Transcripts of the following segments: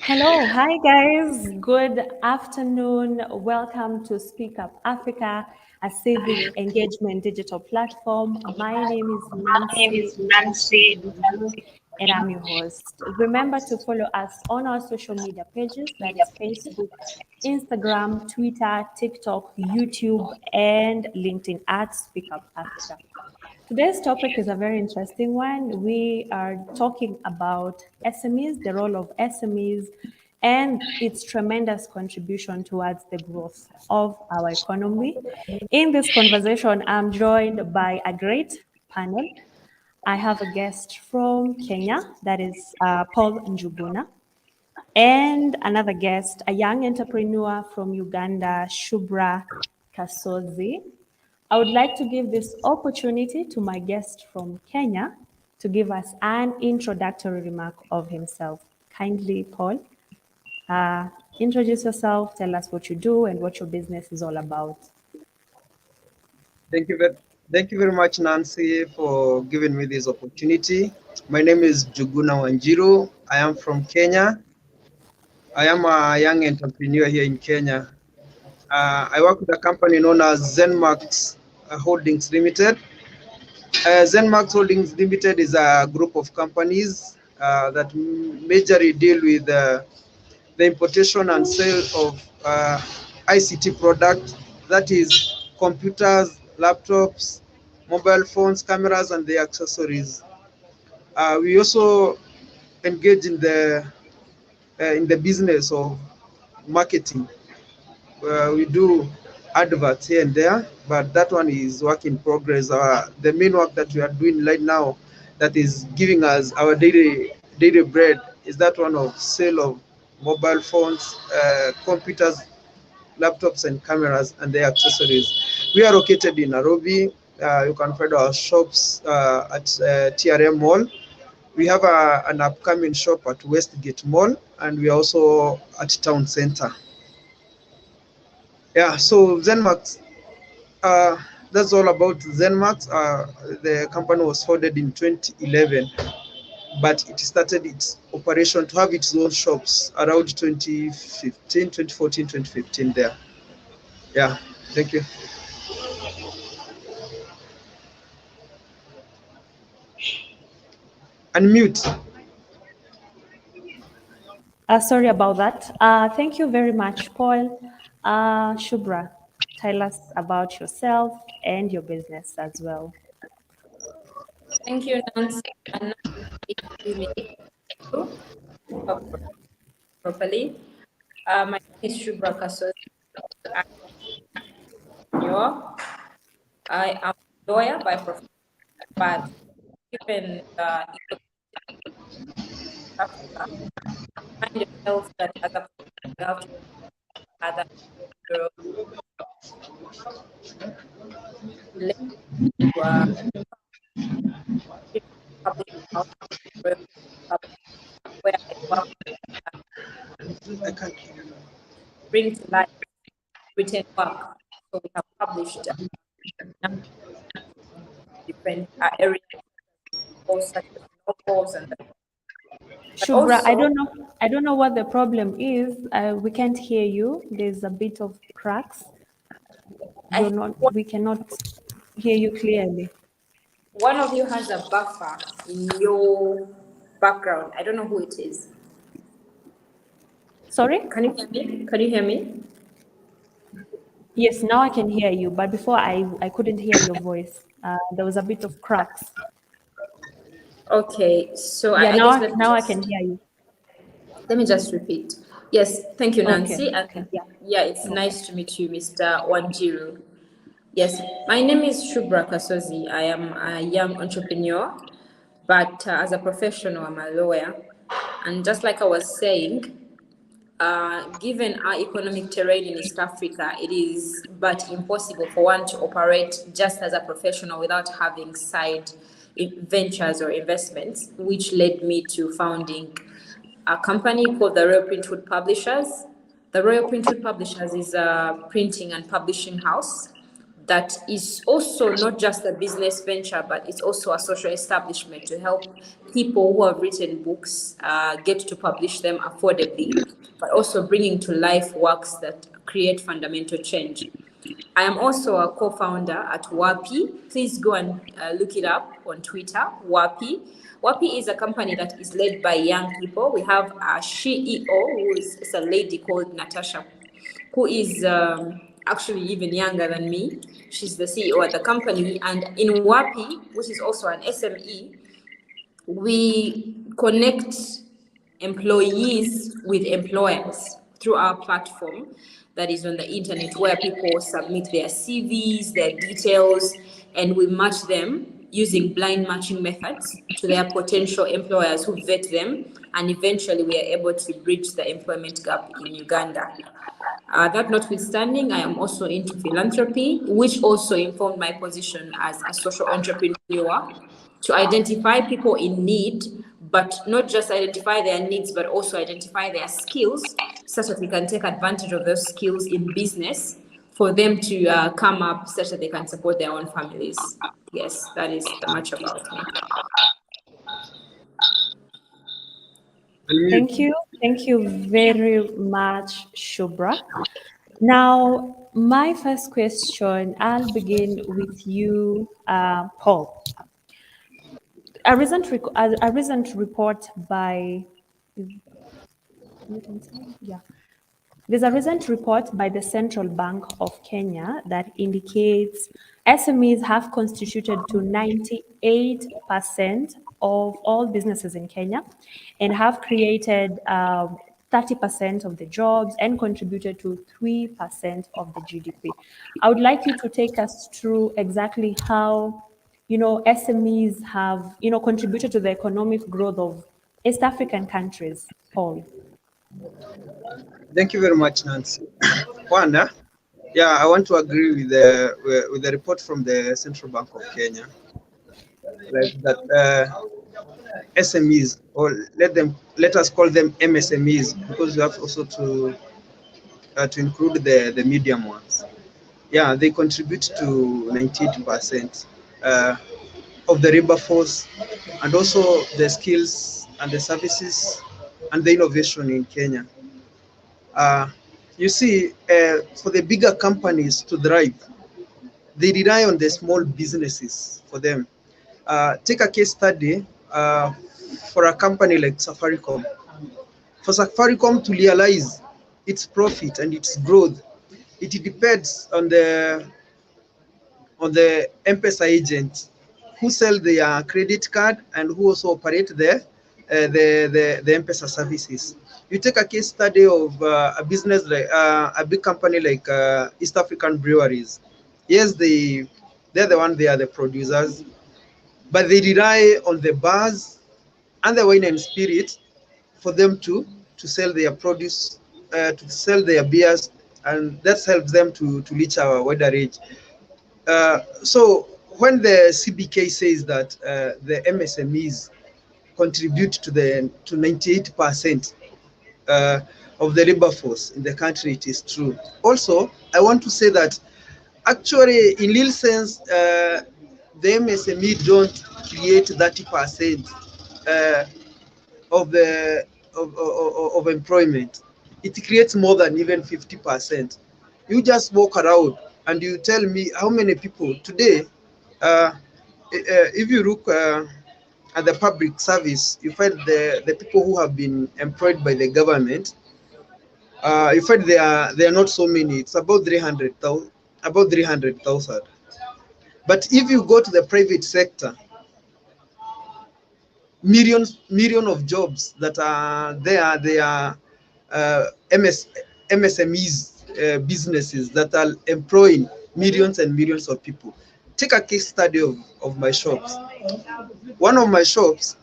Hello, hi guys. Good afternoon. Welcome to Speak Up Africa, a civic engagement digital platform. My name is Nancy, and I'm your host. Remember to follow us on our social media pages, that is Facebook, Instagram, Twitter, TikTok, YouTube, and LinkedIn at Speak Up Africa. Today's topic is a very interesting one. We are talking about SMEs, the role of SMEs, and its tremendous contribution towards the growth of our economy. In this conversation, I'm joined by a great panel. I have a guest from Kenya, that is Paul Njuguna, and another guest, a young entrepreneur from Uganda, Shubra Kasozi. I would like to give this opportunity to my guest from Kenya to give us an introductory remark of himself. Kindly, Paul, introduce yourself, tell us what you do and what your business is all about. Thank you very much, Nancy, for giving me this opportunity. My name is Juguna Wanjiru. I am from Kenya. I am a young entrepreneur here in Kenya. I work with a company known as Zenmax Holdings Limited. Zenmax Holdings Limited is a group of companies that majorly deal with the importation and sale of ICT products, that is computers, laptops, mobile phones, cameras, and the accessories. We also engage in the business of marketing. We do adverts here and there, but that one is work in progress. The main work that we are doing right now, that is giving us our daily bread, is that one of sale of mobile phones, computers, laptops, and cameras, and their accessories. We are located in Nairobi. You can find our shops at TRM Mall. We have an upcoming shop at Westgate Mall, and we are also at Town Center. Yeah, so Zenmax, that's all about Zenmax. The company was founded in 2011, but it started its operation to have its own shops around 2015, 2014, 2015 there. Yeah, thank you. Unmute. Sorry about that. Thank you very much, Paul. Shubra, tell us about yourself and your business as well. Thank you, Nancy. And give me properly. My name is Shubra Kasozi. I am a lawyer by profession, but given Africa, find yourself that as a you have to other where I work bring to life written work. So we have published different areas, such as novels and. Shubra, Also, I don't know what the problem is. We can't hear you. There's a bit of cracks. We cannot hear you clearly. one of you has a buffer in your background. I don't know who it is. Sorry? Can you hear me? Can you hear me? Yes, now I can hear you, but before I couldn't hear your voice. There was a bit of cracks. Okay, so Yeah, I guess now I can hear you. let me just repeat. Yes, thank you, Nancy. Okay. And yeah, it's nice to meet you, Mr. Wanjiru. Yes, my name is Shubra Kasozi. I am a young entrepreneur, but as a professional, I'm a lawyer. And just like I was saying, given our economic terrain in East Africa, it is but impossible for one to operate just as a professional without having side ventures or investments, which led me to founding a company called the Royal Printwood Publishers. The Royal Printwood Publishers is a printing and publishing house that is also not just a business venture, but it's also a social establishment to help people who have written books get to publish them affordably, but also bringing to life works that create fundamental change. I am also a co-founder at WAPI. Please go and look it up on Twitter, WAPI. WAPI is a company that is led by young people. We have a CEO, who is a lady called Natasha, who is actually even younger than me. She's the CEO at the company. And in WAPI, which is also an SME, we connect employees with employers through our platform that is on the internet, where people submit their CVs, their details, and we match them using blind matching methods to their potential employers who vet them, and eventually we are able to bridge the employment gap in Uganda. That notwithstanding, I am also into philanthropy, which also informed my position as a social entrepreneur, to identify people in need, but not just identify their needs, but also identify their skills, such that we can take advantage of those skills in business for them to come up such that they can support their own families. Yes, that is much about me. Thank you very much, Shubra. Now, my first question, I'll begin with you, Paul. A recent report by, yeah, there's a recent report by the Central Bank of Kenya that indicates SMEs have constituted to 98% of all businesses in Kenya and have created 30% of the jobs and contributed to 3% of the GDP. I would like you to take us through exactly how, SMEs have, contributed to the economic growth of East African countries, Paul. Thank you very much, Nancy. One, yeah, I want to agree with the report from the Central Bank of Kenya, like that SMEs, or let us call them MSMEs, because you have also to include the medium ones. Yeah, they contribute to 98% of the labor force, and also the skills and the services and the innovation in Kenya. You see, for the bigger companies to thrive, they rely on the small businesses for them. Take a case study for a company like Safaricom. For Safaricom to realize its profit and its growth, it depends on the M-Pesa agent who sell their credit card and who also operate the M-Pesa services. You take a case study of a business like a big company like East African Breweries. Yes, they're the one, they are the producers, but they rely on the bars and the wine and spirit for them to sell their produce, to sell their beers, and that helps them to reach a wider range. So when the CBK says that the MSMEs contribute to 98% of the labor force in the country, it is true. Also, I want to say that actually, in real sense, the MSME don't create 30% of the of employment. It creates more than even 50%. You just walk around and you tell me how many people today, if you look at the public service, you find the people who have been employed by the government, you find they are not so many. It's about 300,000. About 300,000. But if you go to the private sector, million of jobs that are there, they are MSMEs businesses that are employing millions and millions of people. Take a case study of my shops. One of my shops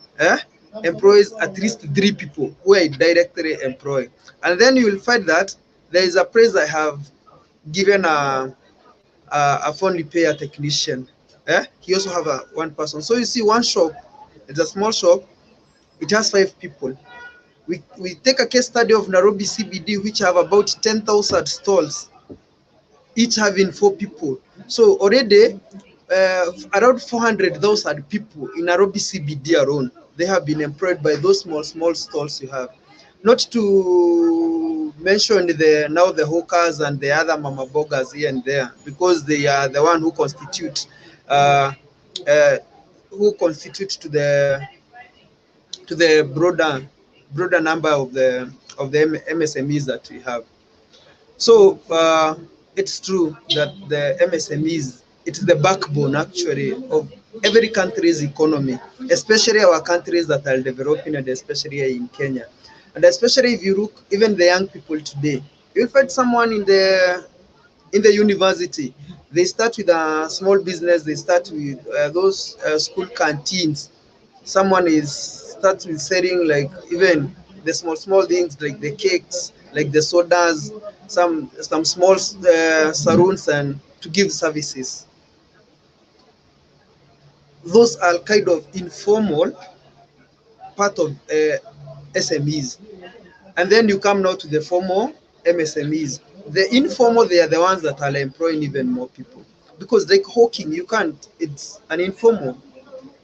employs at least 3 people who I directly employ. And then you will find that there is a place I have given a phone repair technician. He also have one person. So you see, one shop, it's a small shop, it has 5 people. We take a case study of Nairobi CBD, which have about 10,000 stalls. each having 4 people. So already around 400,000 people in Nairobi CBD alone, they have been employed by those small stalls you have. Not to mention the hawkers and the other mama boggers here and there, because they are the one who constitute uh, uh, to the broader number of the MSMEs that we have. So it's true that the MSMEs, it's the backbone actually of every country's economy, especially our countries that are developing, and especially here in Kenya. And especially if you look, even the young people today, you find someone in the university, they start with a small business, they start with those school canteens. Someone is starts with selling like even the small things like the cakes, like the sodas, some small saloons, and to give services. Those are kind of informal part of SMEs. And then you come now to the formal MSMEs. The informal, they are the ones that are employing even more people. Because like hawking, you can't, it's an informal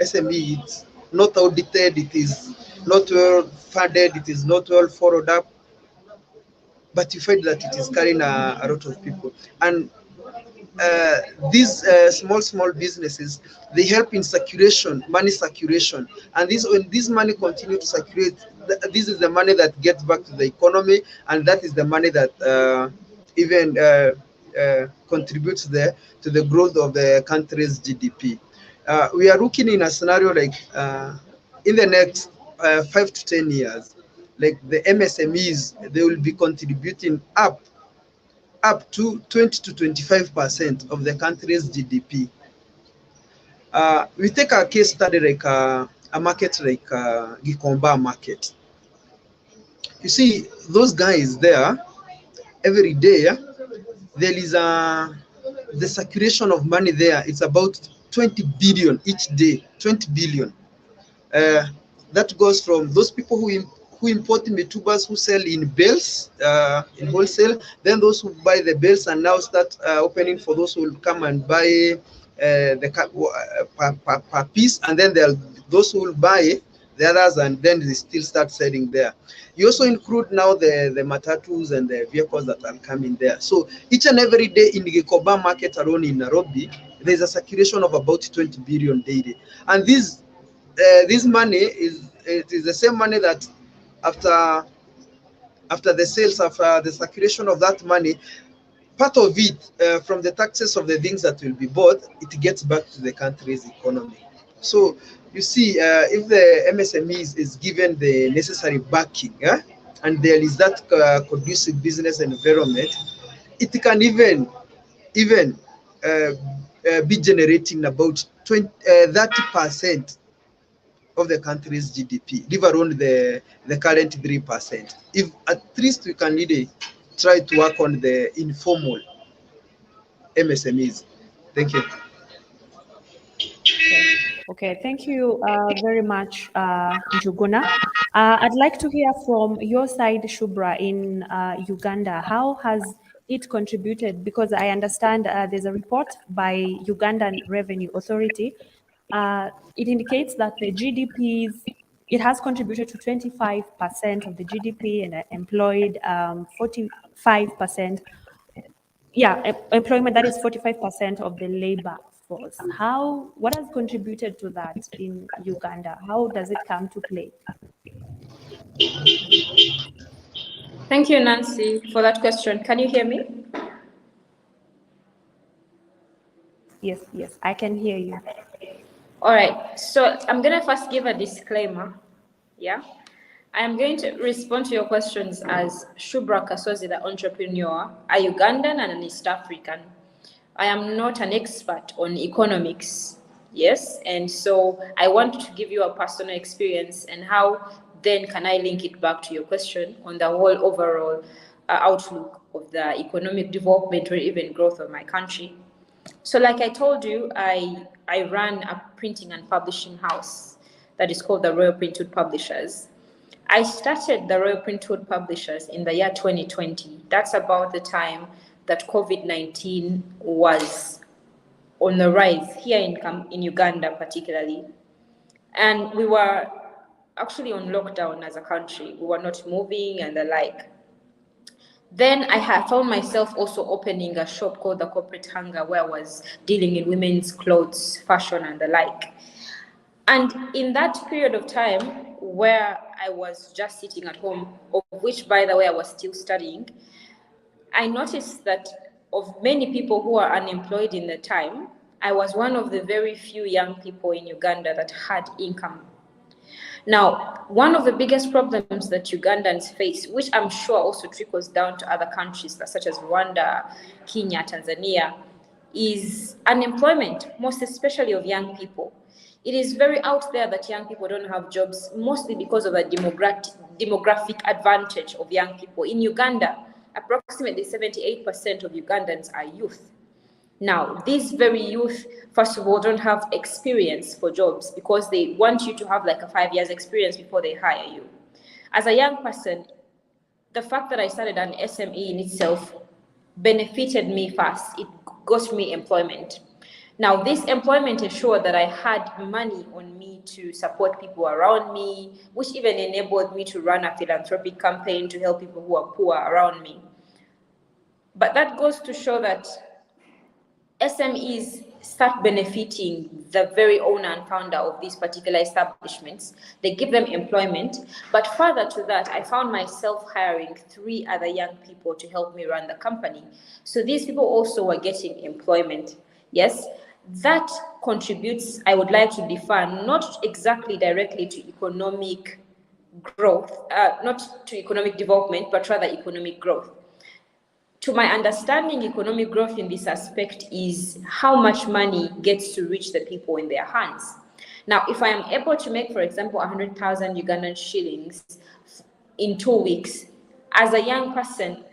SME, it's not audited, it is not well funded, it is not well followed up, but you find that it is carrying a lot of people. And uh, these small businesses, they help in money circulation, and when this money continue to circulate, this is the money that gets back to the economy, and that is the money that even contributes to the growth of the country's GDP. We are looking in a scenario like in the next 5 to 10 years, like the MSMEs, they will be contributing up to 20 to 25% of the country's GDP. We take a case study like a market like Gikomba market. You see, those guys there, every day, there is the circulation of money there. It's about 20 billion each day, 20 billion. Uh, that goes from those people who import metubers, who sell in bales in wholesale, then those who buy the bales and now start opening for those who will come and buy per piece, and then there are those who will buy the others, and then they still start selling there. You also include now the matatus and the vehicles that are coming there. So each and every day in the Gikomba market alone in Nairobi, there is a circulation of about 20 billion daily. And this money is the same money that after the sales, after the circulation of that money, part of it from the taxes of the things that will be bought, it gets back to the country's economy. So you see, if the MSMEs is given the necessary backing, and there is that conducive business environment, it can even be generating about 30% of the country's GDP, leave alone the current 3%. If at least we can really try to work on the informal MSMEs. Thank you. Okay, thank you very much, Njuguna. I'd like to hear from your side, Shubra, in Uganda. How has it contributed? Because I understand there's a report by Ugandan Revenue Authority. It indicates that the GDPs, it has contributed to 25% of the GDP and employed 45%. Yeah, employment, that is 45% of the labor force. What has contributed to that in Uganda? How does it come to play? Thank you, Nancy, for that question. Can you hear me? Yes, I can hear you. All right, so I'm going to first give a disclaimer. Yeah, I am going to respond to your questions as Shubra Kasozi, the entrepreneur, a Ugandan and an East African. I am not an expert on economics, yes, and so I want to give you a personal experience, and how then can I link it back to your question on the whole overall outlook of the economic development or even growth of my country. So like I told you, I ran a printing and publishing house that is called the Royal Printwood Publishers. I started the Royal Printwood Publishers in the year 2020. That's about the time that COVID-19 was on the rise here in Uganda particularly. And we were actually on lockdown as a country. We were not moving and the like. Then I had found myself also opening a shop called the Corporate Hunger, where I was dealing in women's clothes, fashion, and the like. And in that period of time where I was just sitting at home, of which, by the way, I was still studying, I noticed that of many people who are unemployed in the time, I was one of the very few young people in Uganda that had income. Now, one of the biggest problems that Ugandans face, which I'm sure also trickles down to other countries such as Rwanda, Kenya, Tanzania, is unemployment, most especially of young people. It is very out there that young people don't have jobs, mostly because of the demographic advantage of young people. In Uganda, approximately 78% of Ugandans are youth. Now, these very youth, first of all, don't have experience for jobs because they want you to have like a 5 years experience before they hire you. As a young person, the fact that I started an SME in itself benefited me first. It got me employment. Now, this employment ensured that I had money on me to support people around me, which even enabled me to run a philanthropic campaign to help people who are poor around me. But that goes to show that SMEs start benefiting the very owner and founder of these particular establishments. They give them employment. But further to that, I found myself hiring 3 other young people to help me run the company. So these people also were getting employment. Yes, that contributes, I would like to define, not exactly directly to economic growth, not to economic development, but rather economic growth. To my understanding, economic growth in this aspect is how much money gets to reach the people in their hands. Now, if I am able to make, for example, 100,000 Ugandan shillings in 2 weeks, as a young person,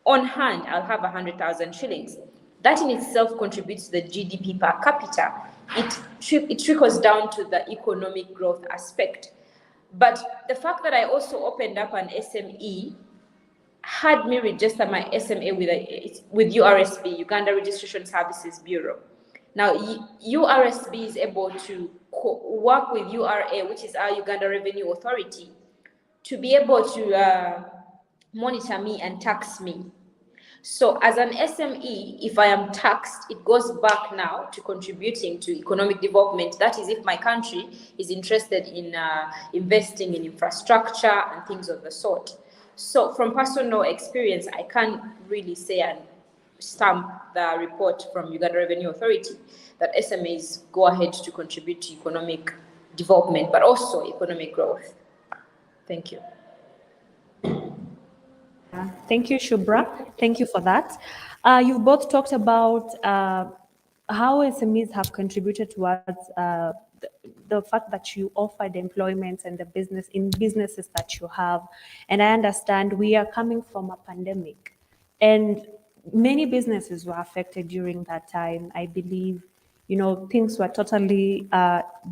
on hand, I'll have 100,000 shillings. That in itself contributes to the GDP per capita. It trickles down to the economic growth aspect. But the fact that I also opened up an SME had me register my SMA with URSB, Uganda Registration Services Bureau. Now, URSB is able to work with URA, which is our Uganda Revenue Authority, to be able to monitor me and tax me. So as an SME, if I am taxed, it goes back now to contributing to economic development. That is if my country is interested in investing in infrastructure and things of the sort. So from personal experience, I can't really say and stamp the report from Uganda Revenue Authority that SMEs go ahead to contribute to economic development, but also economic growth. Thank you. Thank you, Shubra. Thank you for that. You've both talked about how SMEs have contributed towards the fact that you offered employment and the businesses that you have. And I understand we are coming from a pandemic, and many businesses were affected during that time. I believe, things were totally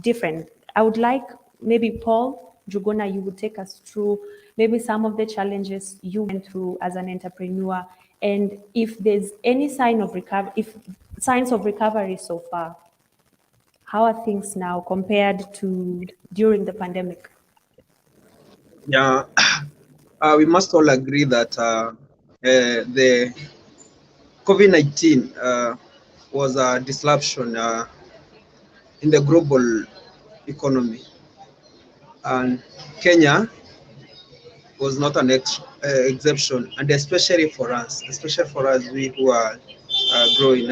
different. I would like maybe Paul Juguna, you would take us through maybe some of the challenges you went through as an entrepreneur, and if there's any signs of recovery so far. How are things now compared to during the pandemic? Yeah, we must all agree that the COVID-19 was a disruption in the global economy, and Kenya was not an exception, and especially for us, we who are growing.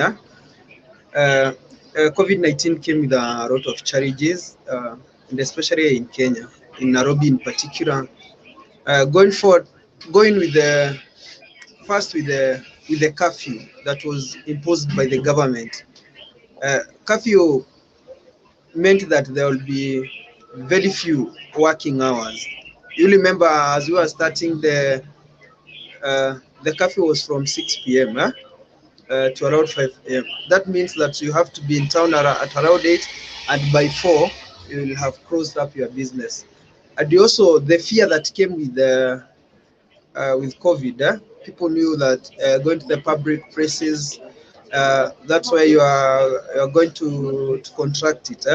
COVID-19 came with a lot of challenges, and especially in Kenya, in Nairobi in particular. Going with the curfew that was imposed by the government. Curfew meant that there will be very few working hours. You remember, as we were starting, the curfew was from 6 p.m. To around 5 a.m. That means that you have to be in town at around 8, and by 4 you will have closed up your business. And also the fear that came with COVID, people knew that going to the public places, that's where you're going to contract it.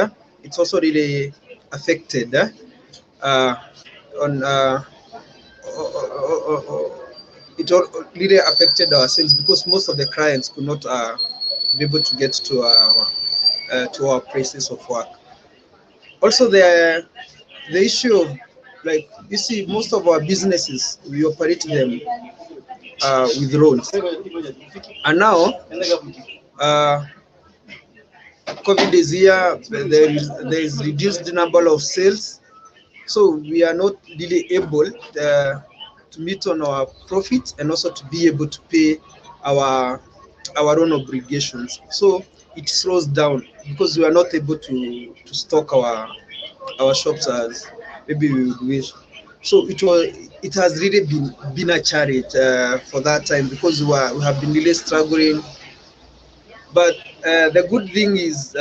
It's also really affected on it really affected our sales because most of the clients could not be able to get to our places of work. Also, the issue of, like, you see, most of our businesses, we operate them with loans, and now COVID is here. There is reduced number of sales, so we are not really able to meet on our profit and also to be able to pay our own obligations. So it slows down because we are not able to stock our shops as maybe we would wish. So it has really been a challenge for that time because we have been really struggling. But the good thing is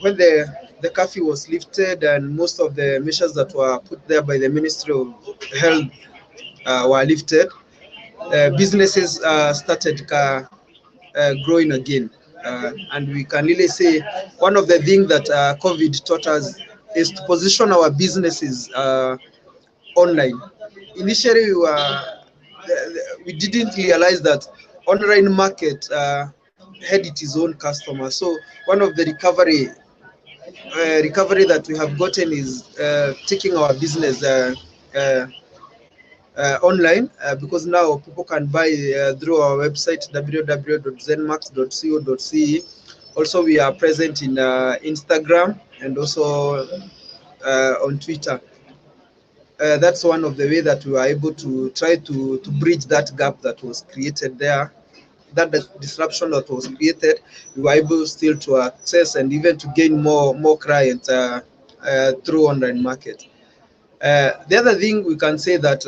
when the curfew was lifted and most of the measures that were put there by the Ministry of Health were lifted, businesses started growing again. And we can really say one of the things that COVID taught us is to position our businesses online. Initially, we didn't realize that online market had its own customers. So one of the recovery that we have gotten is taking our business uh, online because now people can buy through our website www.zenmax.co.ce. Also, we are present in Instagram and also on Twitter. That's one of the way that we were able to try to bridge that gap that was created there, that disruption that was created. We were able still to access and even to gain more clients through online market. The other thing we can say that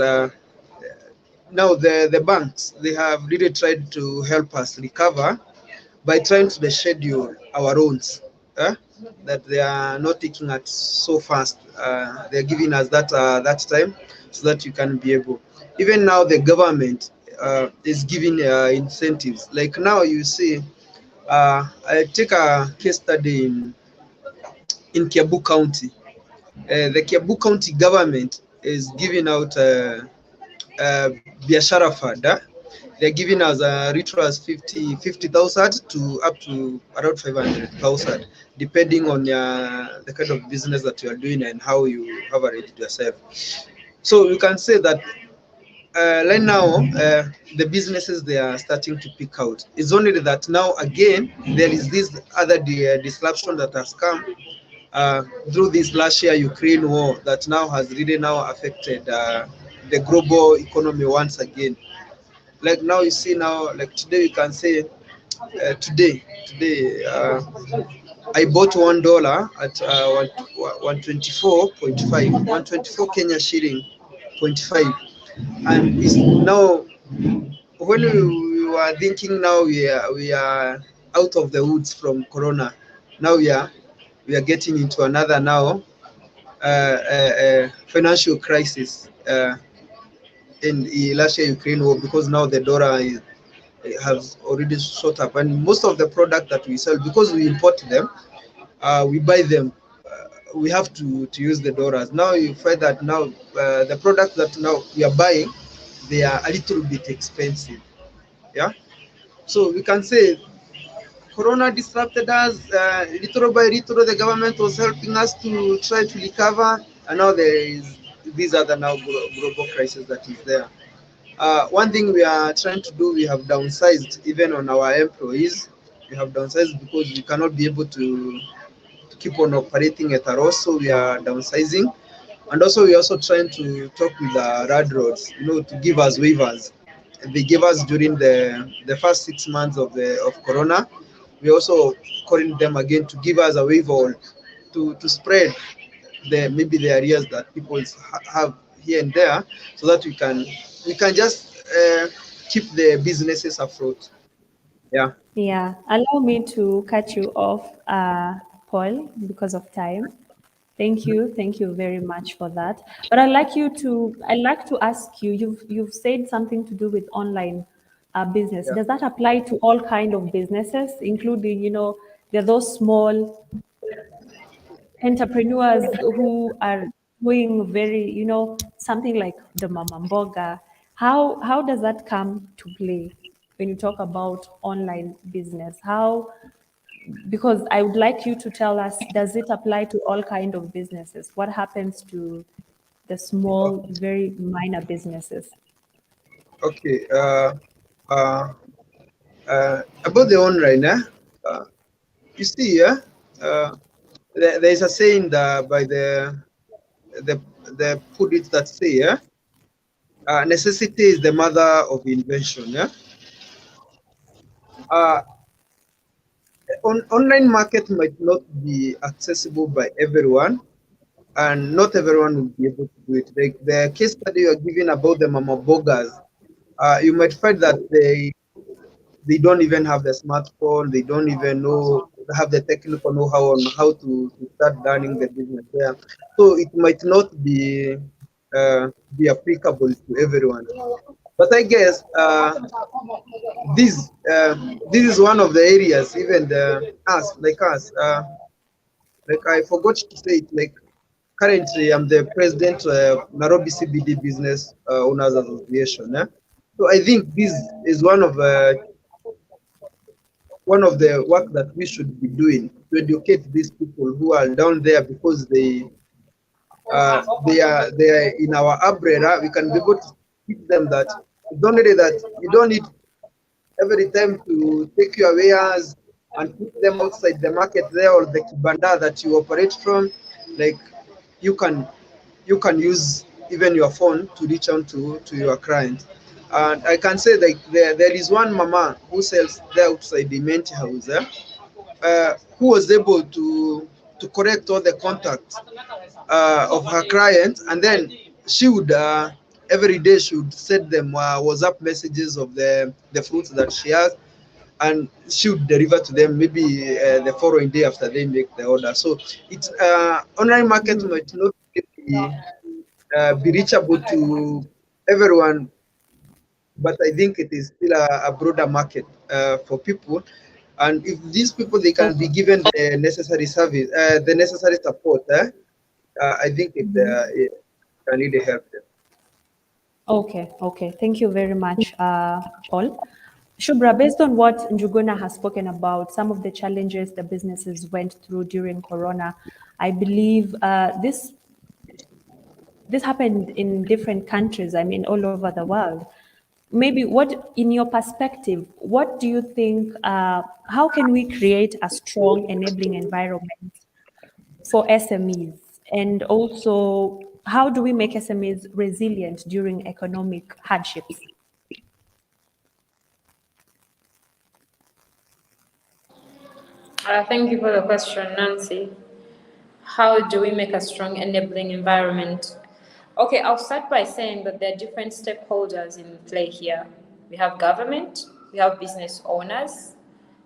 now the banks, they have really tried to help us recover by trying to schedule our loans, that they are not taking it so fast. They're giving us that time so that you can be able. Even now, the government is giving incentives. Like now, you see, I take a case study in Kiabu County. The Kiabu County government is giving out biashara fund. They're giving us a retro as 50,000 to up to around 500,000, depending on the kind of business that you are doing and how you have arranged yourself. So you can say that right now the businesses, they are starting to pick out. It's only that now again there is this other disruption that has come through this last year Ukraine war that now has really now affected the global economy once again. Like now you see now, like today you can say today I bought $1 at 124.5, 124 Kenya shilling 0.5, and it's now when we were thinking now we are out of the woods from Corona. Now we are getting into another now financial crisis in the last year Ukraine war, because now the dollar has already shot up, and most of the product that we sell, because we import them, we buy them. We have to use the dollars. Now you find that now the products that now we are buying, they are a little bit expensive. Yeah. So we can say Corona disrupted us. Little by little, the government was helping us to try to recover, and now there is these other now global crisis that is there. One thing we are trying to do, we have downsized even on our employees. We have downsized because we cannot be able to keep on operating at our so we are downsizing. And also we are also trying to talk with the landlords, to give us waivers. They gave us during the first 6 months of Corona. We also calling them again to give us a waiver to spread maybe the areas that people have here and there, so that we can just keep the businesses afloat. Yeah. Yeah, allow me to cut you off, Paul, because of time. Thank you very much for that. But I'd like to ask you, you've said something to do with online business. Yeah. Does that apply to all kind of businesses, including, there are those small entrepreneurs who are doing very, something like the mama mboga? How does that come to play when you talk about online business? How, because I would like you to tell us, does it apply to all kind of businesses? What happens to the small, very minor businesses? Okay. Uh, about the online, uh, you see, yeah, there is a saying that by the the put it that say, yeah, necessity is the mother of invention. Yeah. Uh, online market might not be accessible by everyone, and not everyone will be able to do it. Like the case study you are giving about the mama bogas, you might find that they don't even have the smartphone, they don't even know have the technical know-how on how to start running the business there. So it might not be applicable to everyone. But I guess this is one of the areas, even us, like I forgot to say it, like currently I'm the president of Nairobi CBD Business Owners Association. So I think this is one of the work that we should be doing to educate these people who are down there, because they are in our umbrella. We can be able to teach them that it's only that you don't need every time to take your wares and put them outside the market there, or the kibanda that you operate from. Like you can you can use even your phone to reach out to your client. And I can say that there is one mama who sells there outside the Menti house, who was able to correct all the contacts of her client, and then she would every day she would send them WhatsApp messages of the fruits that she has, and she would deliver to them maybe the following day after they make the order. So it's online market might not be reachable to everyone, but I think it is still a broader market for people. And if these people they can be given the necessary service, the necessary support, I think it can really help them. Okay, okay. Thank you very much, Paul. Shubra, based on what Njuguna has spoken about, some of the challenges the businesses went through during Corona, I believe this happened in different countries, I mean, all over the world. Maybe what, in your perspective, what do you think, how can we create a strong enabling environment for SMEs? And also, how do we make SMEs resilient during economic hardships? Thank you for the question, Nancy. How do we make a strong enabling environment? Okay, I'll start by saying that there are different stakeholders in play here. We have government, we have business owners,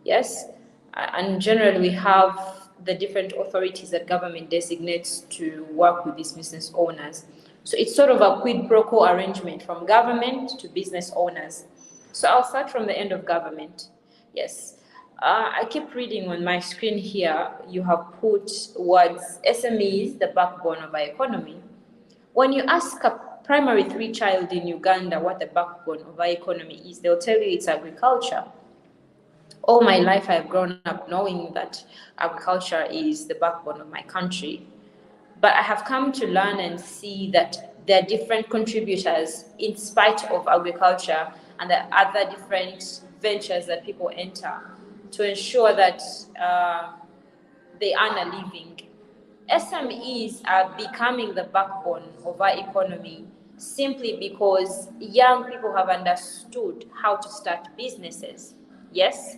yes, and generally we have the different authorities that government designates to work with these business owners. So it's sort of a quid pro quo arrangement from government to business owners. So I'll start from the end of government. Yes. I keep reading on my screen here. You have put words SMEs, the backbone of our economy. When you ask a primary three child in Uganda what the backbone of our economy is, they'll tell you it's agriculture. All my life, I've grown up knowing that agriculture is the backbone of my country. But I have come to learn and see that there are different contributors in spite of agriculture and the other different ventures that people enter to ensure that they earn a living. SMEs are becoming the backbone of our economy simply because young people have understood how to start businesses. Yes?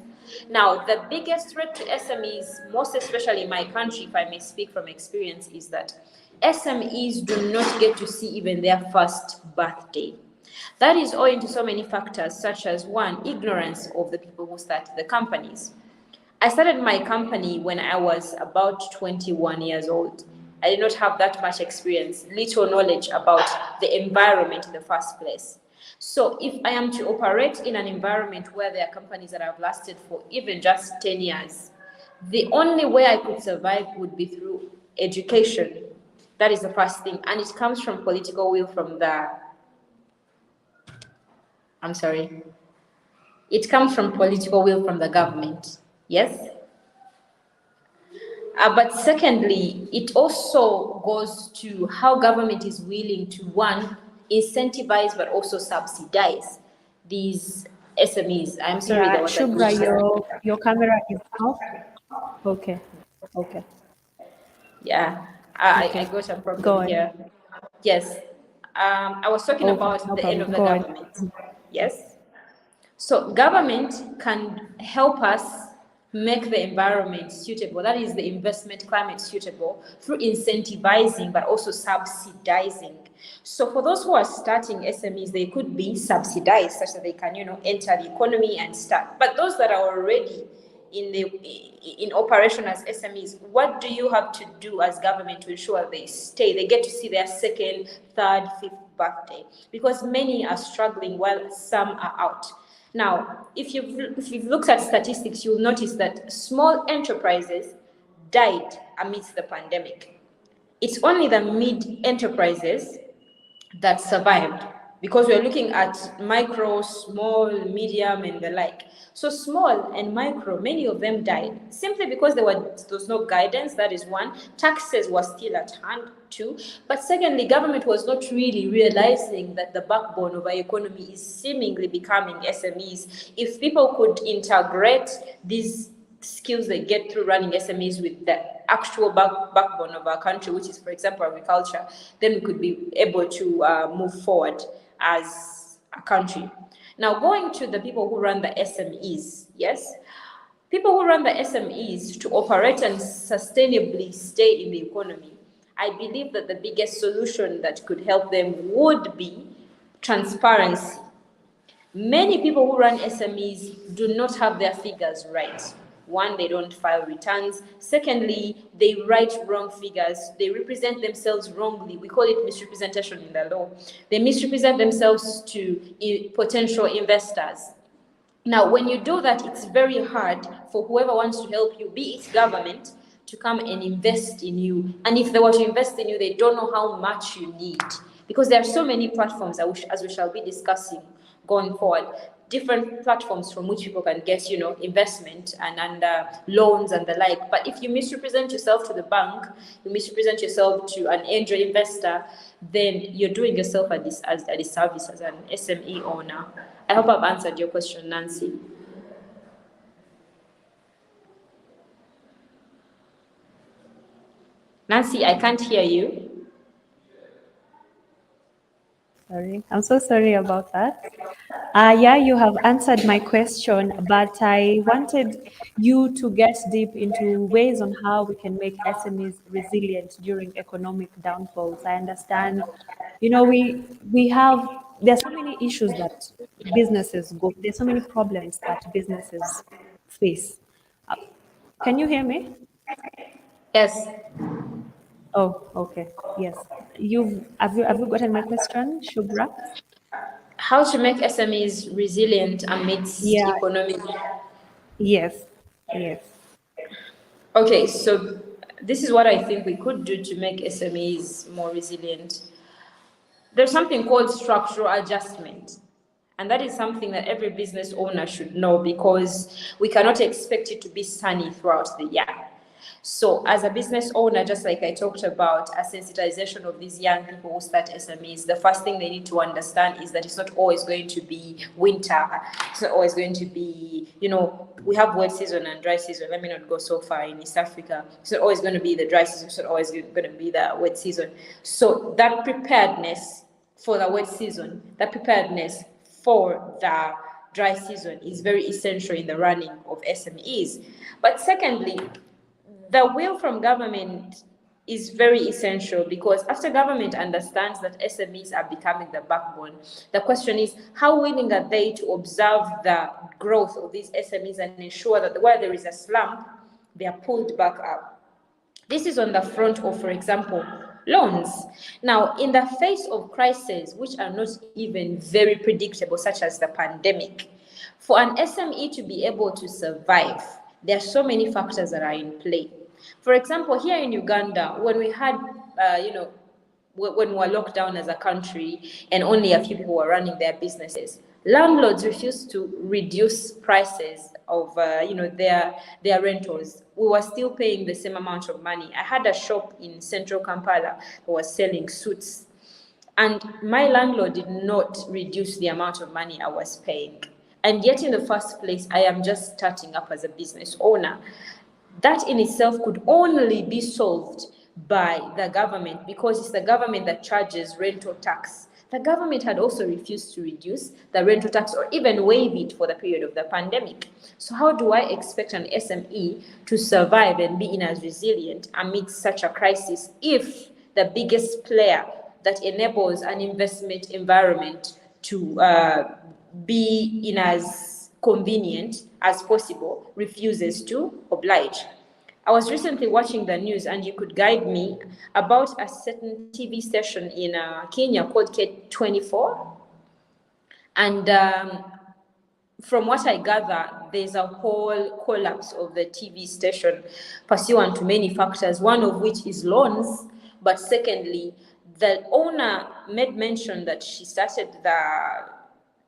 Now, the biggest threat to SMEs, most especially in my country, if I may speak from experience, is that SMEs do not get to see even their first birthday. That is owing to so many factors, such as one, ignorance of the people who start the companies. I started my company when I was about 21 years old. I did not have that much experience, little knowledge about the environment in the first place. So if I am to operate in an environment where there are companies that have lasted for even just 10 years, the only way I could survive would be through education. That is the first thing. And it comes from political will from the, I'm sorry. It comes from political will from the government. Yes? But secondly, it also goes to how government is willing to, one, incentivize but also subsidize these SMEs. I'm sorry, Yeah, there was a Shubra, glitch. your camera is off. Okay, okay, Yeah, I okay. got a Go problem on. here. Yes, I was talking Okay, no about the end of problem. the Go on. government. Yes. So government can help us make the environment suitable, that is the investment climate suitable, through incentivizing but also subsidizing. So for those who are starting SMEs, they could be subsidized such that they can, enter the economy and start. But those that are already in operation as SMEs, what do you have to do as government to ensure they stay? They get to see their second, third, fifth birthday, because many are struggling while some are out. Now, if you've looked at statistics, you'll notice that small enterprises died amidst the pandemic. It's only the mid enterprises that survived, because we're looking at micro, small, medium, and the like. So small and micro, many of them died simply because there was no guidance. That is one. Taxes were still at hand, two. But secondly, government was not really realizing that the backbone of our economy is seemingly becoming SMEs. If people could integrate these skills they get through running SMEs with the actual backbone of our country, which is, for example, agriculture, then we could be able to move forward as a country. Now, going to the people who run the SMEs, yes? People who run the SMEs to operate and sustainably stay in the economy, I believe that the biggest solution that could help them would be transparency. Many people who run SMEs do not have their figures right. One, they don't file returns. Secondly, they write wrong figures. They represent themselves wrongly. We call it misrepresentation in the law. They misrepresent themselves to potential investors. Now, when you do that, it's very hard for whoever wants to help you, be it government, to come and invest in you. And if they were to invest in you, they don't know how much you need. Because there are so many platforms, as we shall be discussing going forward, different platforms from which people can get, investment and loans and the like. But if you misrepresent yourself to the bank, you misrepresent yourself to an angel investor, then you're doing yourself a disservice as an SME owner. I hope I've answered your question, Nancy. Nancy, I can't hear you. Sorry, I'm so sorry about that. Yeah, you have answered my question, but I wanted you to get deep into ways on how we can make SMEs resilient during economic downfalls. I understand, we have there's so many issues that businesses go. There's so many problems that businesses face. Uh, can you hear me? Yes. Oh, okay. Yes. Have you gotten my question, Shubra? How to make SMEs resilient amidst Yeah. economic. Yes. Yes. Okay, so this is what I think we could do to make SMEs more resilient. There's something called structural adjustment. And that is something that every business owner should know, because we cannot expect it to be sunny throughout the year. So as a business owner, just like I talked about, a sensitization of these young people who start SMEs, the first thing they need to understand is that it's not always going to be winter. It's not always going to be, we have wet season and dry season. Let me not go so far in East Africa. It's not always going to be the dry season. It's not always going to be the wet season. So that preparedness for the wet season, that preparedness for the dry season is very essential in the running of SMEs. But secondly, the will from government is very essential, because after government understands that SMEs are becoming the backbone, the question is, how willing are they to observe the growth of these SMEs and ensure that where there is a slump, they are pulled back up? This is on the front of, for example, loans. Now, in the face of crises which are not even very predictable, such as the pandemic, for an SME to be able to survive, there are so many factors that are in play. For example, here in Uganda, when we had, when we were locked down as a country and only a few people were running their businesses, landlords refused to reduce prices of their rentals. We were still paying the same amount of money. I had a shop in central Kampala that was selling suits, and my landlord did not reduce the amount of money I was paying. And yet in the first place, I am just starting up as a business owner. That in itself could only be solved by the government, because it's the government that charges rental tax. The government had also refused to reduce the rental tax or even waive it for the period of the pandemic. So how do I expect an SME to survive and be as resilient amidst such a crisis if the biggest player that enables an investment environment to be in as convenient as possible refuses to oblige? I was recently watching the news, and you could guide me about a certain TV station in Kenya called K24. And from what I gather, there's a whole collapse of the TV station pursuant to many factors, one of which is loans. But secondly, the owner made mention that she started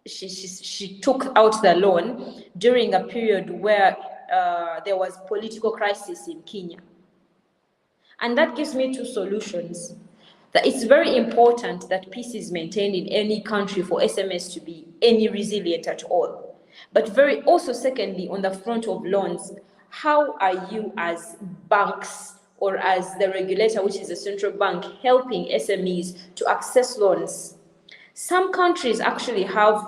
she took out the loan during a period where there was political crisis in Kenya. And that gives me two solutions. That it's very important that peace is maintained in any country for SMEs to be any resilient at all. But very also secondly, on the front of loans, how are you as banks or as the regulator, which is the central bank, helping SMEs to access loans? Some countries actually have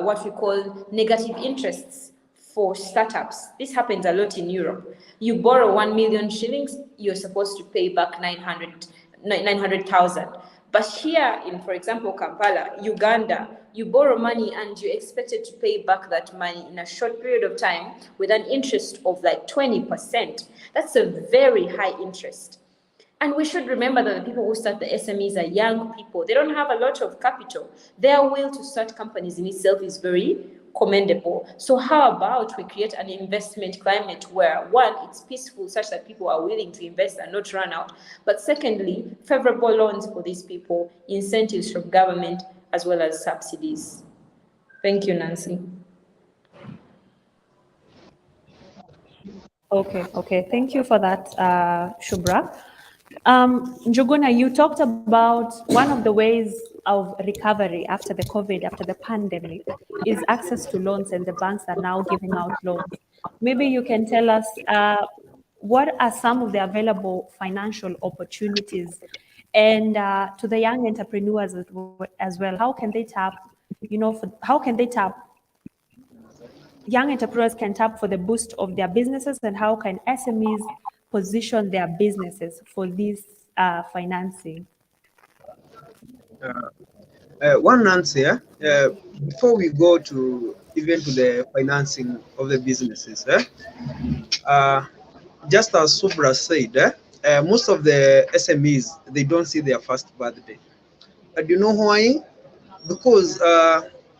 what we call negative interests for startups. This happens a lot in Europe. You borrow 1 million shillings, you're supposed to pay back 900,000. But here in, for example, Kampala, Uganda, you borrow money and you're expected to pay back that money in a short period of time with an interest of like 20%. That's a very high interest. And we should remember that the people who start the SMEs are young people. They don't have a lot of capital. Their will to start companies in itself is very commendable. So how about we create an investment climate where, one, it's peaceful such that people are willing to invest and not run out. But secondly, favorable loans for these people, incentives from government, as well as subsidies. Thank you, Nancy. Okay. Thank you for that, Shubra. Njuguna, you talked about one of the ways of recovery after the COVID, after the pandemic, is access to loans, and the banks are now giving out loans. Maybe you can tell us what are some of the available financial opportunities, and to the young entrepreneurs as well, how can they tap, young entrepreneurs can tap for the boost of their businesses, and how can SMEs position their businesses for this financing? One answer, before we go to even to the financing of the businesses, just as Subra said, most of the SMEs, they don't see their first birthday. And you know why? Because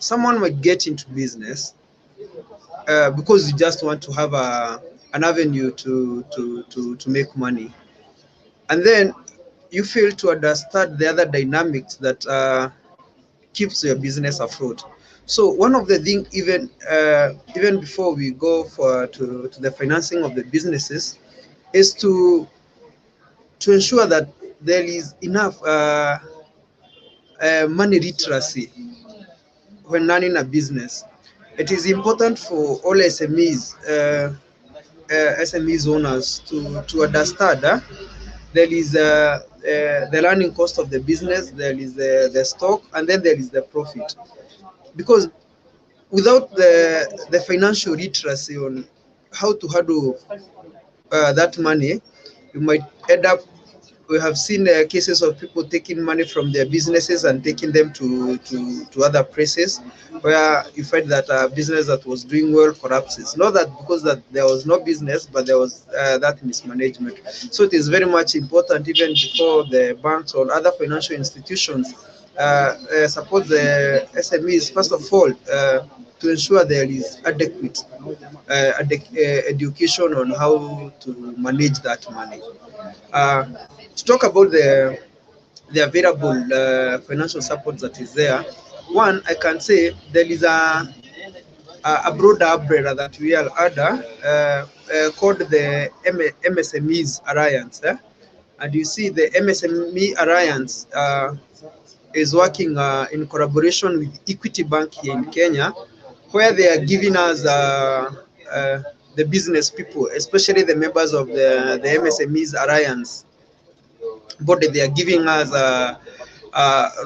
someone might get into business because you just want to have an avenue to make money, and then you fail to understand the other dynamics that keeps your business afloat. So one of the things, even before we go to the financing of the businesses, is to ensure that there is enough money literacy when running a business. It is important for all SMEs, SMEs owners to understand there is the running cost of the business, there is the stock, and then there is the profit. Because without the financial literacy on how to handle that money, you might end up we have seen cases of people taking money from their businesses and taking them to other places, where you find that a business that was doing well collapses. Not that because that there was no business, but there was that mismanagement. So it is very much important, even before the banks or other financial institutions support the SMEs, first of all, to ensure there is adequate education on how to manage that money. Uh, to talk about the available financial support that is there, one, I can say there is a broader umbrella that we are under called the MSMEs Alliance. And you see the MSME Alliance is working in collaboration with Equity Bank here in Kenya, where they are giving us the business people, especially the members of the MSMEs Alliance body, they are giving us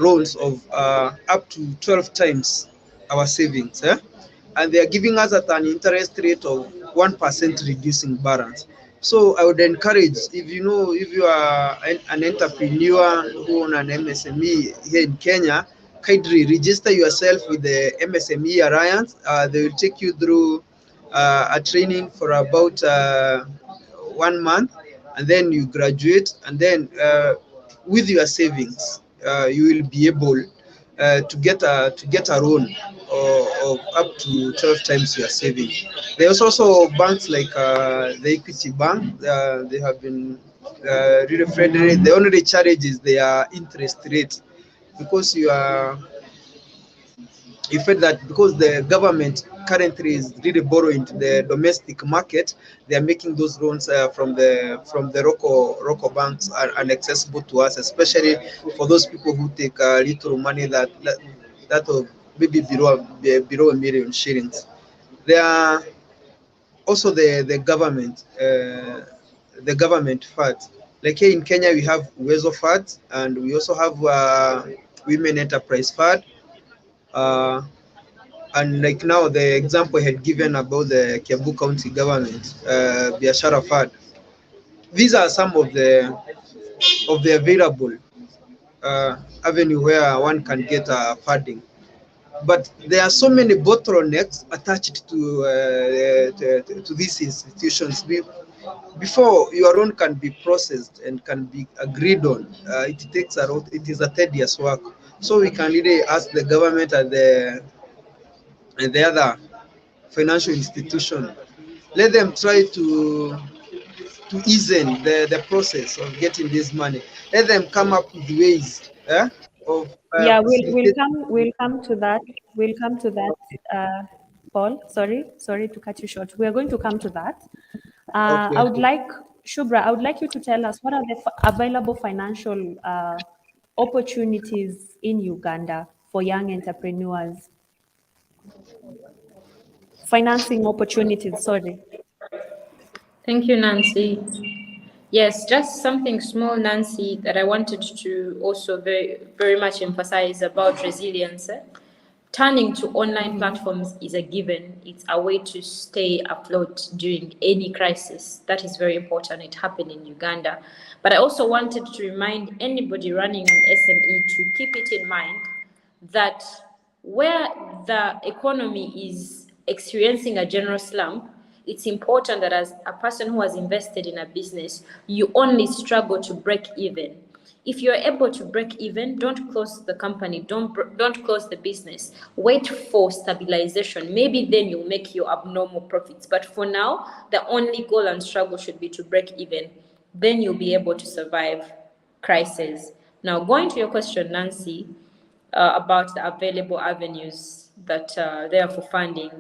loans of up to 12 times our savings. And they are giving us at an interest rate of 1% reducing balance. So I would encourage, if you know, if you are an entrepreneur who own an MSME here in Kenya, kindly register yourself with the MSME Alliance. They will take you through a training for about 1 month, and then you graduate, and then with your savings, you will be able to get a loan of up to 12 times your savings. There's also banks like the Equity Bank. They have been really friendly. The only challenge is their interest rate, because you felt that because the government currently is really borrowing to the domestic market, they are making those loans from the local banks are inaccessible to us, especially for those people who take little money that of maybe below 1 million shillings. There are also the government funds. Like here in Kenya, we have Uwezo Fund, and we also have Women Enterprise Fund. Uh, and like now, the example I had given about the Kiambu County government, Biashara Fund. These are some of the available avenue where one can get funding. But there are so many bottlenecks attached to these institutions. Before your loan can be processed and can be agreed on, it takes a lot. It is a tedious work. So we can really ask the government and the other financial institution, let them try to ease the process of getting this money. Let them come up with ways of Yeah, facilitating. we'll come to that. We'll come to that, Paul. Sorry to cut you short. We are going to come to that. Okay, I would like Shubra. I would like you to tell us what are the available financial opportunities in Uganda for young entrepreneurs. Financing opportunities. Sorry. Thank you, Nancy. Yes, just something small, Nancy, that I wanted to also very, very much emphasize about resilience. Turning to online platforms is a given. It's a way to stay afloat during any crisis. That is very important. It happened in Uganda. But I also wanted to remind anybody running an SME to keep it in mind that where the economy is experiencing a general slump, it's important that as a person who has invested in a business, you only struggle to break even. If you're able to break even, don't close the company, don't close the business. Wait for stabilization. Maybe then you'll make your abnormal profits. But for now, the only goal and struggle should be to break even. Then you'll be able to survive crisis. Now, going to your question, Nancy, about the available avenues that are there for funding.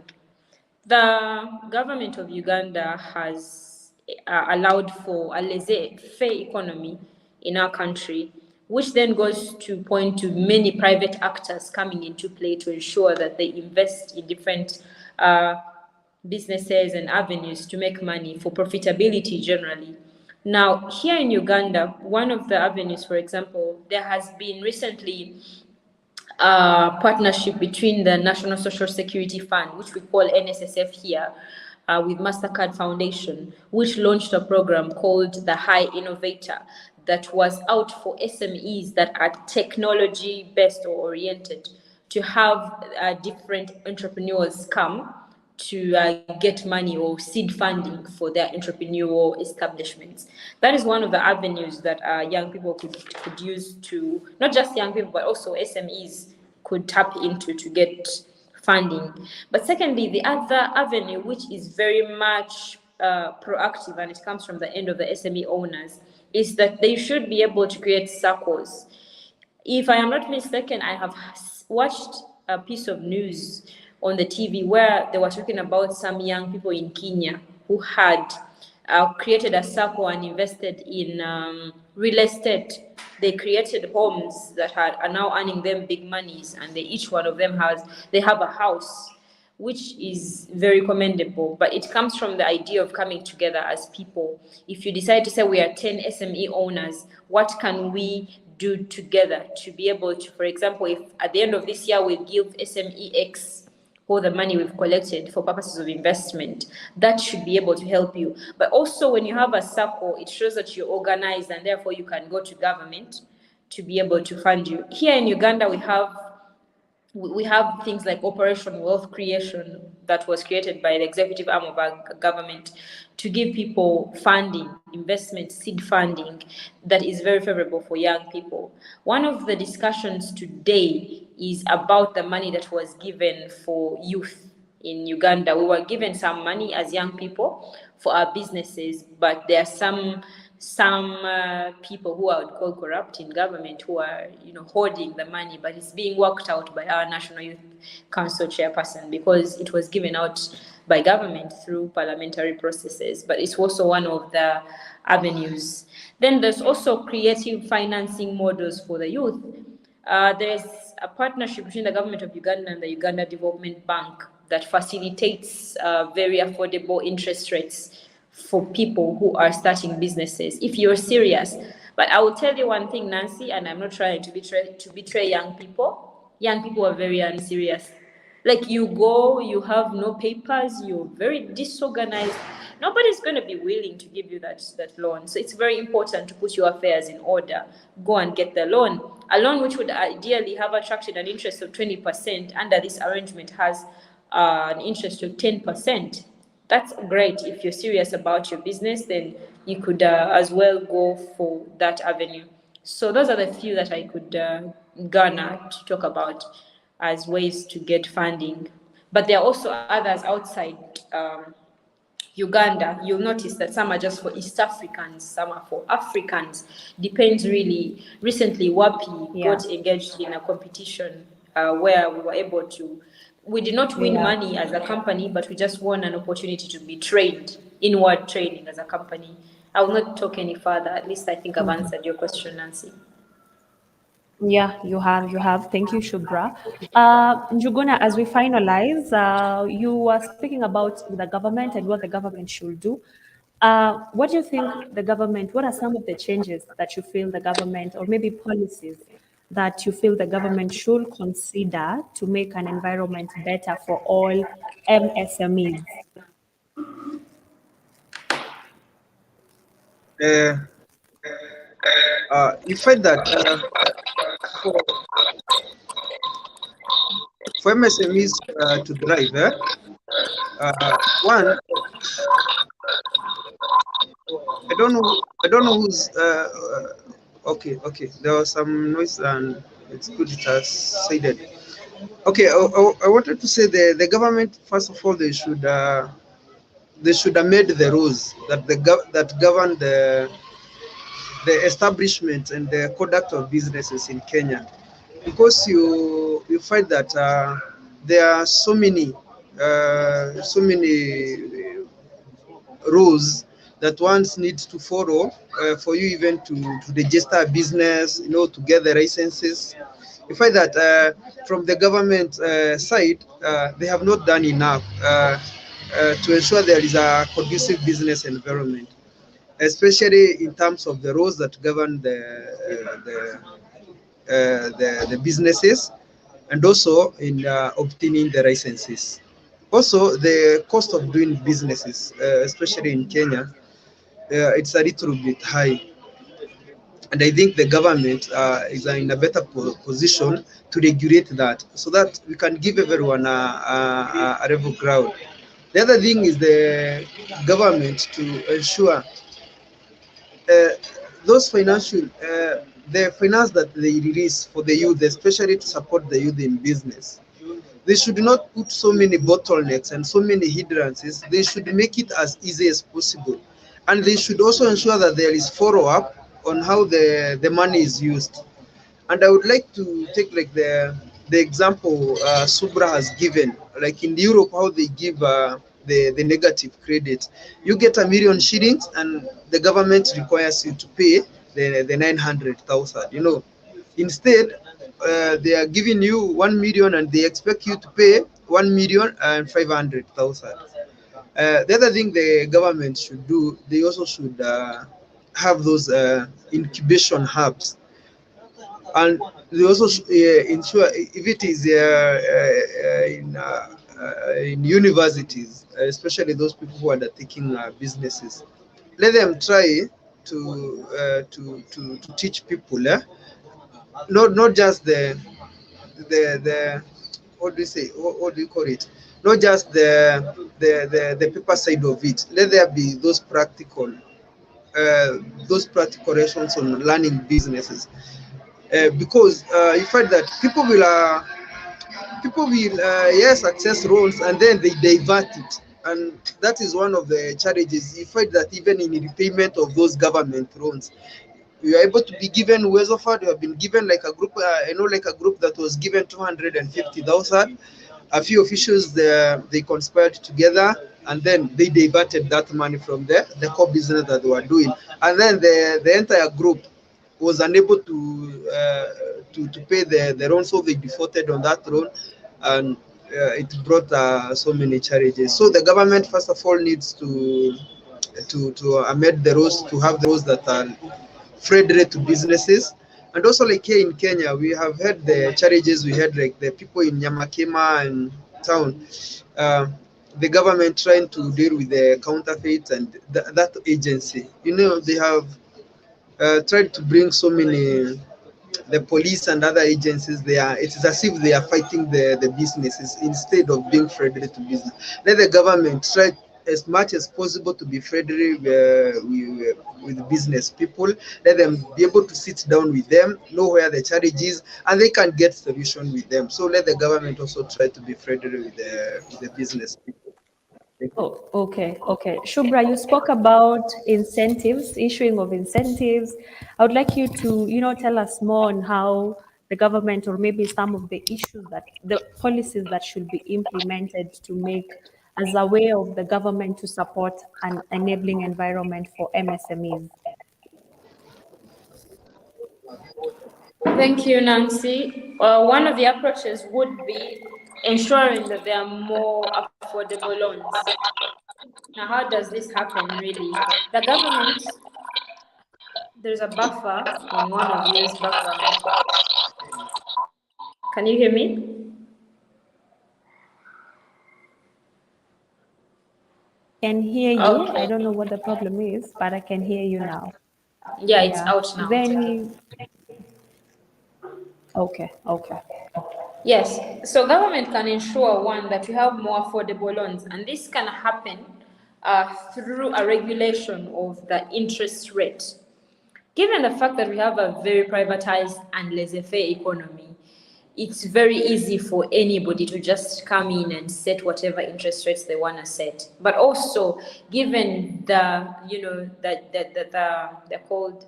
The government of Uganda has allowed for a laissez-faire economy in our country, which then goes to point to many private actors coming into play to ensure that they invest in different businesses and avenues to make money for profitability generally. Now, here in Uganda, one of the avenues, for example, there has been recently partnership between the National Social Security Fund, which we call NSSF here, with MasterCard Foundation, which launched a program called the High Innovator. that was out for SMEs that are technology based or oriented, to have different entrepreneurs come to get money or seed funding for their entrepreneurial establishments. That is one of the avenues that young people could use to, not just young people, but also SMEs could tap into to get funding. But secondly, the other avenue, which is very much proactive, and it comes from the end of the SME owners, is that they should be able to create circles. If I am not mistaken, I have watched a piece of news on the TV where they were talking about some young people in Kenya who had created a circle and invested in real estate. They created homes that are now earning them big monies, and each one of them they have a house, which is very commendable. But it comes from the idea of coming together as people. If you decide to say we are 10 SME owners, what can we do together to be able to, for example, if at the end of this year we give SME X all the money we've collected for purposes of investment, that should be able to help you. But also when you have a circle, it shows that you're organized, and therefore you can go to government to be able to fund you. Here in Uganda, we have things like Operation Wealth Creation that was created by the executive arm of our government to give people funding, investment, seed funding that is very favorable for young people. One of the discussions today is about the money that was given for youth in Uganda. We were given some money as young people for our businesses, but there are some people who I would call corrupt in government who are, hoarding the money, but it's being worked out by our National Youth Council chairperson because it was given out by government through parliamentary processes, but it's also one of the avenues. Then there's also creative financing models for the youth. There's a partnership between the government of Uganda and the Uganda Development Bank that facilitates very affordable interest rates for people who are starting businesses, if you're serious. But I will tell you one thing, Nancy, and I'm not trying to betray young people. Young people are very unserious. Like, you go, you have no papers, you're very disorganized. Nobody's going to be willing to give you that loan. So it's very important to put your affairs in order. Go and get the loan. A loan which would ideally have attracted an interest of 20% under this arrangement has an interest of 10%. That's great. If you're serious about your business, then you could as well go for that avenue. So those are the few that I could garner to talk about as ways to get funding. But there are also others outside Uganda. You'll notice that some are just for East Africans, some are for Africans. Depends really. Recently, WAPI got engaged in a competition where we were able to. We did not win money as a company, but we just won an opportunity to be trained, inward training as a company. I will not talk any further. At least I think I've answered your question, Nancy. Yeah, you have. Thank you, Shubra. Njuguna, as we finalize, you were speaking about the government and what the government should do. What do you think what are some of the changes that you feel the government, or maybe policies that you feel the government should consider to make an environment better for all MSMEs? You find that for MSMEs to drive, one, I don't know who's okay. There was some noise and it's good it has faded. Okay, I wanted to say the government, first of all, they should have made the rules that govern the establishment and the conduct of businesses in Kenya, because you find that there are so many rules that one needs to follow for you even to register a business, to get the licenses. You find that from the government side, they have not done enough to ensure there is a conducive business environment, especially in terms of the rules that govern the businesses, and also in obtaining the licenses. Also, the cost of doing businesses, especially in Kenya, it's a little bit high. And I think the government is in a better position to regulate that, so that we can give everyone a level ground. The other thing is the government to ensure uh, those financial, the finance that they release for the youth, especially to support the youth in business. They should not put so many bottlenecks and so many hindrances. They should make it as easy as possible. And they should also ensure that there is follow-up on how the money is used. And I would like to take like the example Subra has given, like in Europe, how they give the negative credit. You get 1,000,000 shillings, and the government requires you to pay the 900,000. You know, instead they are giving you 1,000,000 and they expect you to pay 1,500,000. The other thing the government should do, they also should have those incubation hubs, and they also ensure if it is in universities, especially those people who are undertaking businesses, let them try to teach people, not just the what do you say, what do you call it, not just the paper side of it. Let there be those practical lessons on learning businesses, because you find that people will yes access roles and then they divert it, and that is one of the challenges. You find that even in repayment of those government loans, you are able to be given Uwezo Fund. You have been given like a group, like a group that was given 250,000. A few officials they conspired together, and then they diverted that money from the core business that they were doing, and then the entire group was unable to pay the loan, so they defaulted on that loan, and it brought so many challenges. So the government first of all needs to amend the rules, to have the rules that are friendly to businesses. And also, like here in Kenya, we have had the challenges we had, like the people in Nyamakema and town, uh, the government trying to deal with the counterfeits, and that agency, they have tried to bring so many, the police and other agencies. It is as if they are fighting the businesses instead of being friendly to business. Let the government try as much as possible to be friendly with business people. Let them be able to sit down with them, know where the challenge is, and they can get solution with them. So let the government also try to be friendly with the business people. Oh, okay, okay. Shubra, you spoke about incentives, issuing of incentives. I would like you to, tell us more on how the government, or maybe some of the issues, that the policies that should be implemented to make as a way of the government to support an enabling environment for MSMEs. Thank you, Nancy. One of the approaches would be ensuring that there are more affordable loans. Now, how does this happen, really? The government, there's a buffer in one of you's background. Can you hear me? Can hear you. Okay. I don't know what the problem is, but I can hear you now. Yeah, it's Yeah. out now. Then, okay, okay. Yes, so government can ensure, one, that you have more affordable loans, and this can happen through a regulation of the interest rate. Given the fact that we have a very privatized and laissez-faire economy, it's very easy for anybody to just come in and set whatever interest rates they want to set. But also, given they're called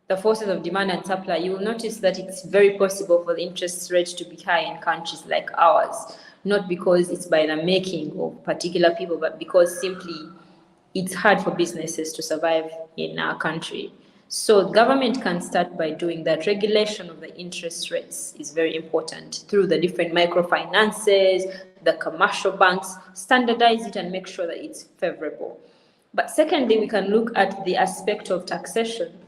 the forces of demand and supply, you will notice that it's very possible for the interest rate to be high in countries like ours, not because it's by the making of particular people, but because simply it's hard for businesses to survive in our country. So government can start by doing that. Regulation of the interest rates is very important through the different microfinances, the commercial banks, standardize it and make sure that it's favorable. But secondly, we can look at the aspect of taxation.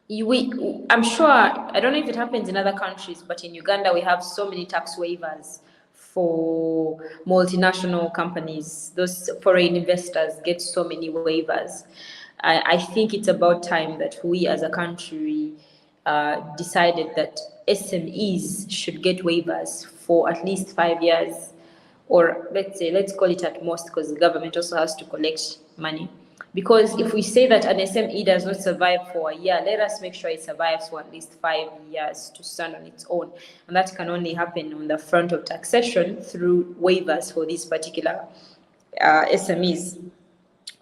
I'm sure, I don't know if it happens in other countries, but in Uganda we have so many tax waivers for multinational companies. Those foreign investors get so many waivers. I think it's about time that we as a country decided that SMEs should get waivers for at least 5 years, or let's call it at most, because the government also has to collect money. Because if we say that an SME does not survive for a year, let us make sure it survives for at least 5 years to stand on its own. And that can only happen on the front of taxation through waivers for these particular SMEs.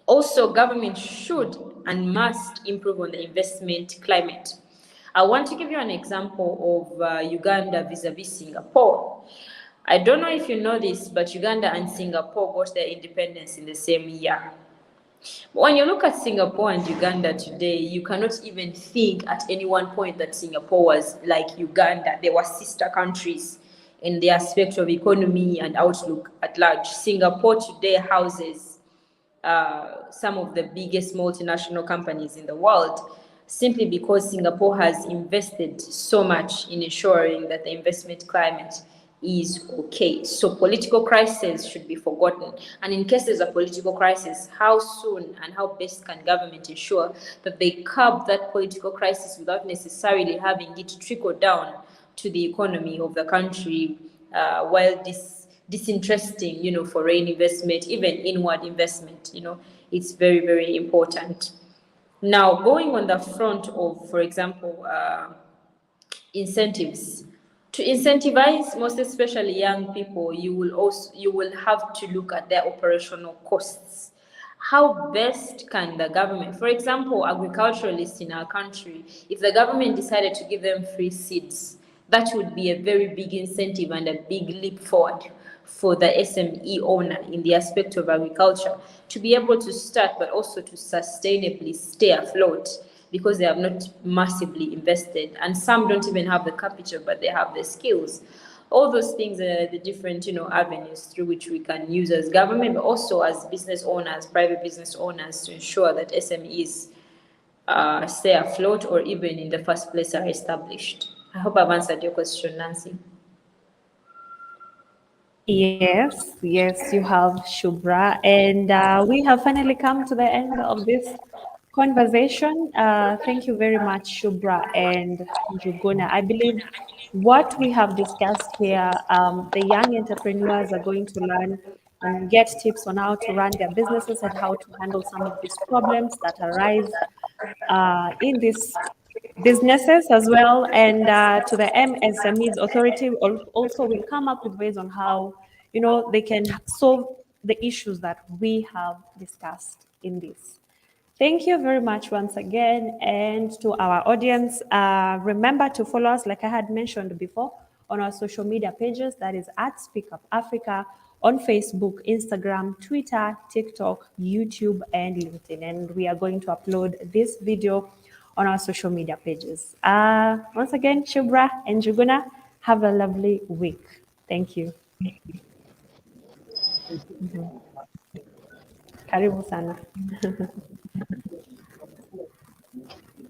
Also, government should and must improve on the investment climate. I want to give you an example of Uganda vis-a-vis Singapore. I don't know if you know this, but Uganda and Singapore got their independence in the same year. But when you look at Singapore and Uganda today, you cannot even think at any one point that Singapore was like Uganda. They were sister countries in the aspect of economy and outlook at large. Singapore today houses some of the biggest multinational companies in the world, simply because Singapore has invested so much in ensuring that the investment climate is okay. So political crisis should be forgotten. And in case there's a political crisis, how soon and how best can government ensure that they curb that political crisis without necessarily having it trickle down to the economy of the country, while disinteresting, foreign investment, even inward investment, it's very, very important. Now, going on the front of, for example, incentives. To incentivize, most especially young people, you will have to look at their operational costs. How best can the government, for example, agriculturalists in our country, if the government decided to give them free seeds, that would be a very big incentive and a big leap forward for the SME owner in the aspect of agriculture to be able to start, but also to sustainably stay afloat, because they have not massively invested, and some don't even have the capital, but they have the skills. All those things are the different, avenues through which we can use as government, but also as business owners, private business owners, to ensure that SMEs stay afloat, or even in the first place are established. I hope I've answered your question, Nancy. Yes, yes, you have, Shubra. And we have finally come to the end of this conversation. Thank you very much, Shubra and Njuguna. I believe what we have discussed here, the young entrepreneurs are going to learn and get tips on how to run their businesses and how to handle some of these problems that arise in these businesses as well. And to the MSMEs authority also will come up with ways on how, they can solve the issues that we have discussed in this. Thank you very much once again. And to our audience, remember to follow us, like I had mentioned before, on our social media pages. That is at Speak Up Africa on Facebook, Instagram, Twitter, TikTok, YouTube, and LinkedIn. And we are going to upload this video on our social media pages. Once again, Shubra and Juguna, have a lovely week. Thank you. Karibu sana.